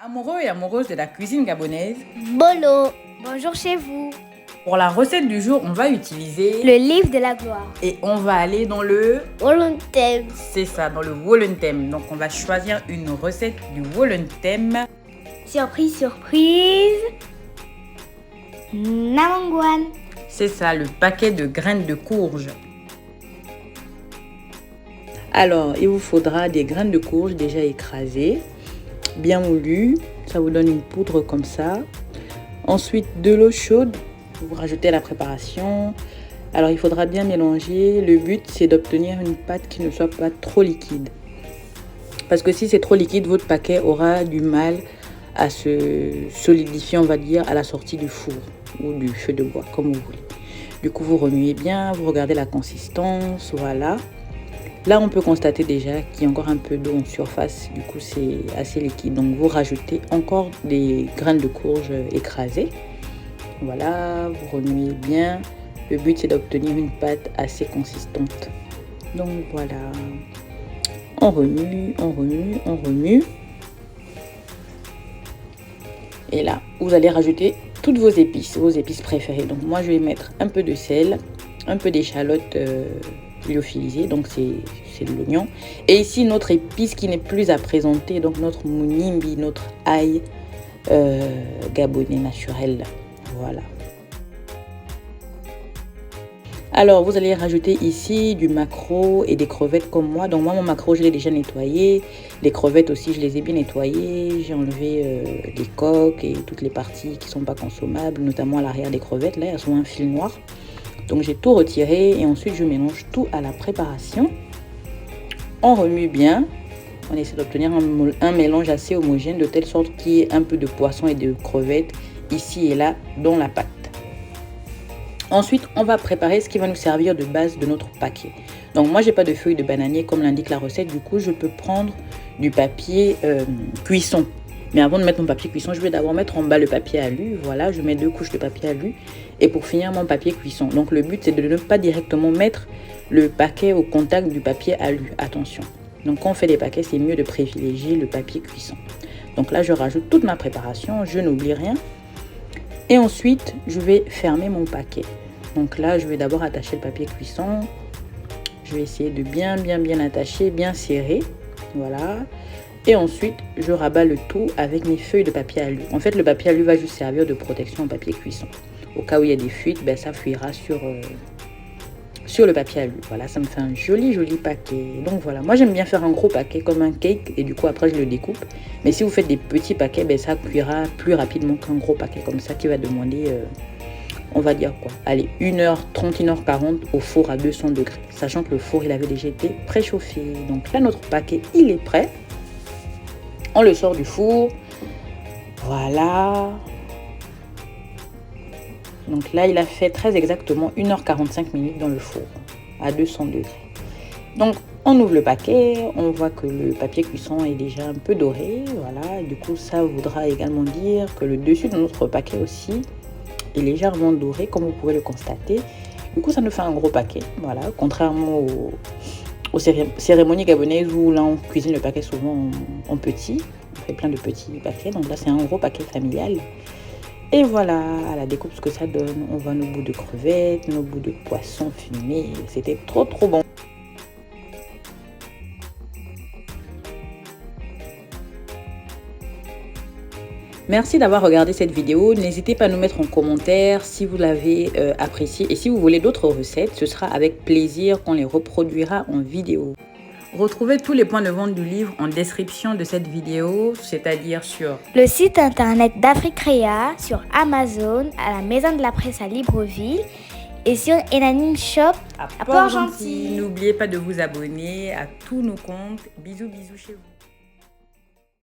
Amoureux et amoureuses de la cuisine gabonaise, Bolo, bonjour chez vous. pour la recette du jour, on va utiliser Le livre de la gloire. et on va aller dans le... Wolontem. C'est ça, dans le Wolontem. Donc on va choisir une recette du Wolontem. Surprise, surprise. Namangwan. C'est ça, le paquet de graines de courge. Alors, il vous faudra des graines de courge déjà écrasées, bien moulues. Ça vous donne une poudre comme ça. Ensuite, de l'eau chaude. Vous rajoutez à la préparation. Alors, il faudra bien mélanger. Le but, c'est d'obtenir une pâte qui ne soit pas trop liquide. Parce que si c'est trop liquide, votre paquet aura du mal à se solidifier, on va dire, à la sortie du four ou du feu de bois, comme vous voulez. Du coup, vous remuez bien, vous regardez la consistance, voilà. Là, on peut constater déjà qu'il y a encore un peu d'eau en surface, du coup, c'est assez liquide. Donc, vous rajoutez encore des graines de courge écrasées. Voilà, vous remuez bien. Le but, c'est d'obtenir une pâte assez consistante. Donc, voilà. On remue, on remue, on remue. Et là, vous allez rajouter toutes vos épices préférées. Donc, moi, je vais mettre un peu de sel, un peu d'échalote lyophilisée, donc c'est de l'oignon. Et ici, notre épice qui n'est plus à présenter, donc notre mounimbi, notre ail gabonais naturel. Voilà. Alors, vous allez rajouter ici du maquereau et des crevettes comme moi. Donc, moi, mon maquereau, je l'ai déjà nettoyé. Les crevettes aussi, je les ai bien nettoyées. J'ai enlevé les coques et toutes les parties qui ne sont pas consommables, notamment à l'arrière des crevettes. Là, elles ont un fil noir. Donc, j'ai tout retiré et ensuite, je mélange tout à la préparation. On remue bien. On essaie d'obtenir un mélange assez homogène de telle sorte qu'il y ait un peu de poisson et de crevettes ici et là dans la pâte. Ensuite, on va préparer ce qui va nous servir de base de notre paquet. Donc, moi, j'ai pas de feuilles de bananier comme l'indique la recette. Du coup, je peux prendre du papier cuisson. Mais avant de mettre mon papier cuisson, je vais d'abord mettre en bas le papier alu. Voilà, je mets 2 couches de papier alu. Et pour finir, mon papier cuisson. Donc, le but, c'est de ne pas directement mettre le paquet au contact du papier alu. Attention. Donc, quand on fait des paquets, c'est mieux de privilégier le papier cuisson. Donc là, je rajoute toute ma préparation. Je n'oublie rien. Et ensuite, je vais fermer mon paquet. Donc là, je vais d'abord attacher le papier cuisson. Je vais essayer de bien attacher, bien serrer. Voilà. Et ensuite, je rabats le tout avec mes feuilles de papier alu. En fait, le papier alu va juste servir de protection au papier cuisson. Au cas où il y a des fuites, ben, ça fuira sur le papier alu. Voilà, ça me fait un joli paquet. Donc voilà, moi j'aime bien faire un gros paquet comme un cake et du coup après je le découpe. Mais si vous faites des petits paquets, ben, ça cuira plus rapidement qu'un gros paquet comme ça qui va demander, on va dire quoi, allez, 1h30, 1h40 au four à 200 degrés. Sachant que le four il avait déjà été préchauffé. Donc là notre paquet il est prêt. On le sort du four. Voilà. Donc là, il a fait très exactement 1h45 minutes dans le four à 200 degrés. Donc, on ouvre le paquet. On voit que le papier cuisson est déjà un peu doré. Voilà. Du coup, ça voudra également dire que le dessus de notre paquet aussi est légèrement doré, comme vous pouvez le constater. Du coup, ça nous fait un gros paquet. Voilà. Contrairement aux cérémonies gabonaises où là, on cuisine le paquet souvent en petit. On fait plein de petits paquets. Donc là, c'est un gros paquet familial. Et voilà, à la découpe, ce que ça donne. On voit nos bouts de crevettes, nos bouts de poisson fumé. C'était trop bon. Merci d'avoir regardé cette vidéo. N'hésitez pas à nous mettre en commentaire si vous l'avez apprécié. Et si vous voulez d'autres recettes, ce sera avec plaisir qu'on les reproduira en vidéo. Retrouvez tous les points de vente du livre en description de cette vidéo, c'est-à-dire sur le site internet d'Africrea, sur Amazon, à la Maison de la Presse à Libreville et sur Enanim Shop à Port-Gentil. N'oubliez pas de vous abonner à tous nos comptes. Bisous chez vous.